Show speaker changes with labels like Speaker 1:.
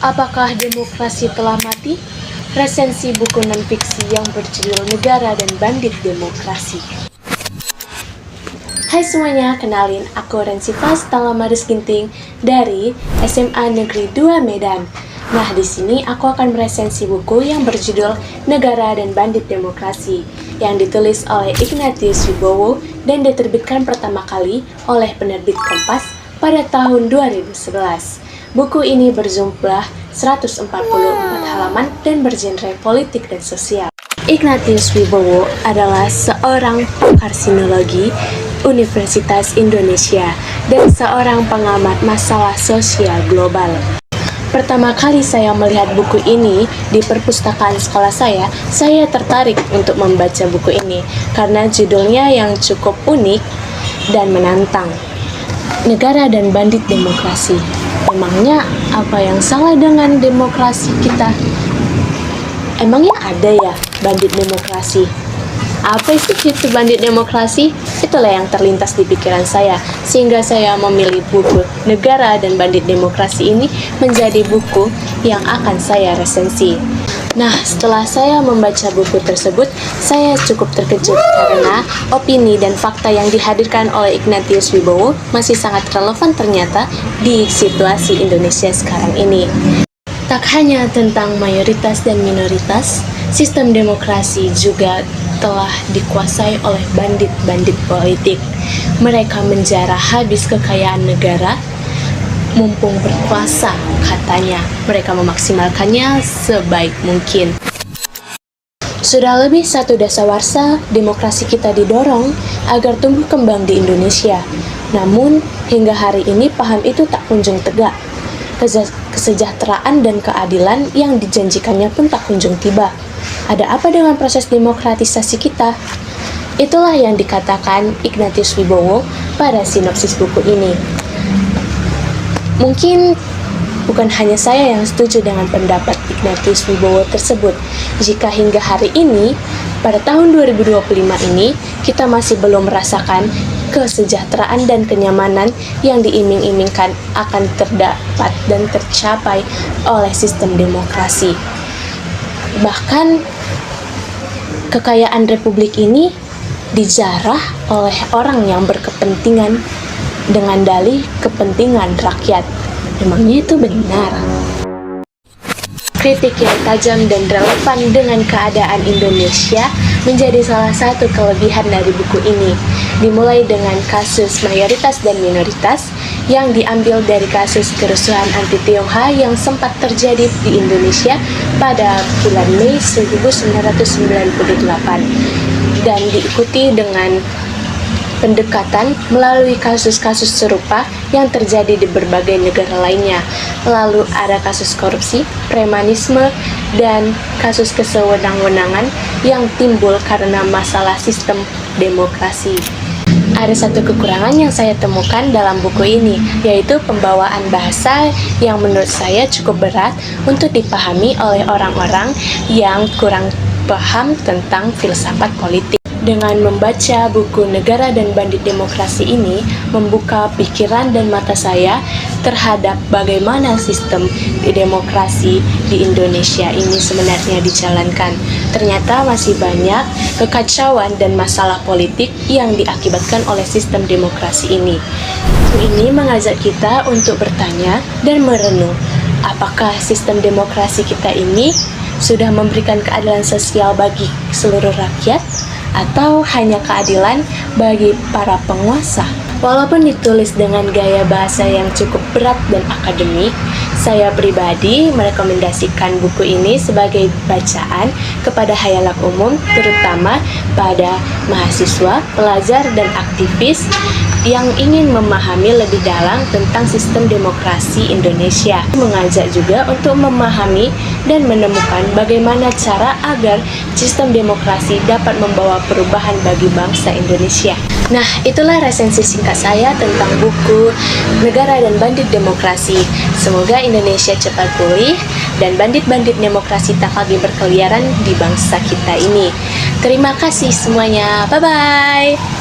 Speaker 1: Apakah demokrasi telah mati? Resensi buku non-fiksi yang berjudul Negara dan Bandit Demokrasi. Hai semuanya, kenalin aku Rensiva Stalamaris Ginting dari SMA Negeri 2 Medan. Nah, di sini aku akan meresensi buku yang berjudul Negara dan Bandit Demokrasi yang ditulis oleh Ignatius Wibowo dan diterbitkan pertama kali oleh penerbit Kompas pada tahun 2011. Buku ini berjumlah 144 halaman dan bergenre politik dan sosial. Ignatius Wibowo adalah seorang pakar sinologi Universitas Indonesia dan seorang pengamat masalah sosial global. Pertama kali saya melihat buku ini di perpustakaan sekolah saya tertarik untuk membaca buku ini karena judulnya yang cukup unik dan menantang. Negara dan Bandit Demokrasi. Emangnya apa yang salah dengan demokrasi kita? Emangnya ada ya bandit demokrasi? Apa sih itu bandit demokrasi? Itulah yang terlintas di pikiran saya, sehingga saya memilih buku Negara dan Bandit Demokrasi ini menjadi buku yang akan saya resensi. Nah, setelah saya membaca buku tersebut, saya cukup terkejut karena opini dan fakta yang dihadirkan oleh Ignatius Wibowo masih sangat relevan ternyata di situasi Indonesia sekarang ini. Tak hanya tentang mayoritas dan minoritas, sistem demokrasi juga telah dikuasai oleh bandit-bandit politik. Mereka menjarah habis kekayaan negara, mumpung berkuasa, katanya. Mereka memaksimalkannya sebaik mungkin. Sudah lebih satu dasawarsa, demokrasi kita didorong agar tumbuh kembang di Indonesia. Namun, hingga hari ini paham itu tak kunjung tegak. Kesejahteraan dan keadilan yang dijanjikannya pun tak kunjung tiba. Ada apa dengan proses demokratisasi kita? Itulah yang dikatakan Ignatius Wibowo pada sinopsis buku ini. Mungkin bukan hanya saya yang setuju dengan pendapat Ignatius Wibowo tersebut. Jika hingga hari ini, pada tahun 2025 ini, kita masih belum merasakan kesejahteraan dan kenyamanan yang diiming-imingkan akan terdapat dan tercapai oleh sistem demokrasi. Bahkan, kekayaan republik ini dijarah oleh orang yang berkepentingan dengan dalih kepentingan rakyat. Memangnya itu benar? Kritik yang tajam dan relevan dengan keadaan Indonesia menjadi salah satu kelebihan dari buku ini. Dimulai dengan kasus mayoritas dan minoritas yang diambil dari kasus kerusuhan anti-Tionghoa yang sempat terjadi di Indonesia pada bulan Mei 1998 dan diikuti dengan pendekatan melalui kasus-kasus serupa yang terjadi di berbagai negara lainnya. Lalu ada kasus korupsi, premanisme, dan kasus kesewenang-wenangan yang timbul karena masalah sistem demokrasi. Ada satu kekurangan yang saya temukan dalam buku ini, yaitu pembawaan bahasa yang menurut saya cukup berat untuk dipahami oleh orang-orang yang kurang paham tentang filsafat politik. Dengan membaca buku Negara dan Bandit Demokrasi ini, membuka pikiran dan mata saya terhadap bagaimana sistem demokrasi di Indonesia ini sebenarnya dijalankan. Ternyata masih banyak kekacauan dan masalah politik yang diakibatkan oleh sistem demokrasi ini. Ini mengajak kita untuk bertanya dan merenung, apakah sistem demokrasi kita ini sudah memberikan keadilan sosial bagi seluruh rakyat? Atau hanya keadilan bagi para penguasa? Walaupun ditulis dengan gaya bahasa yang cukup berat dan akademik, saya pribadi merekomendasikan buku ini sebagai bacaan kepada khalayak umum, terutama pada mahasiswa, pelajar, dan aktivis yang ingin memahami lebih dalam tentang sistem demokrasi Indonesia. Mengajak juga untuk memahami dan menemukan bagaimana cara agar sistem demokrasi dapat membawa perubahan bagi bangsa Indonesia. Nah, itulah resensi singkat saya tentang buku Negara dan Bandit Demokrasi. Semoga Indonesia cepat pulih dan bandit-bandit demokrasi tak lagi berkeliaran di bangsa kita ini. Terima kasih semuanya. Bye-bye.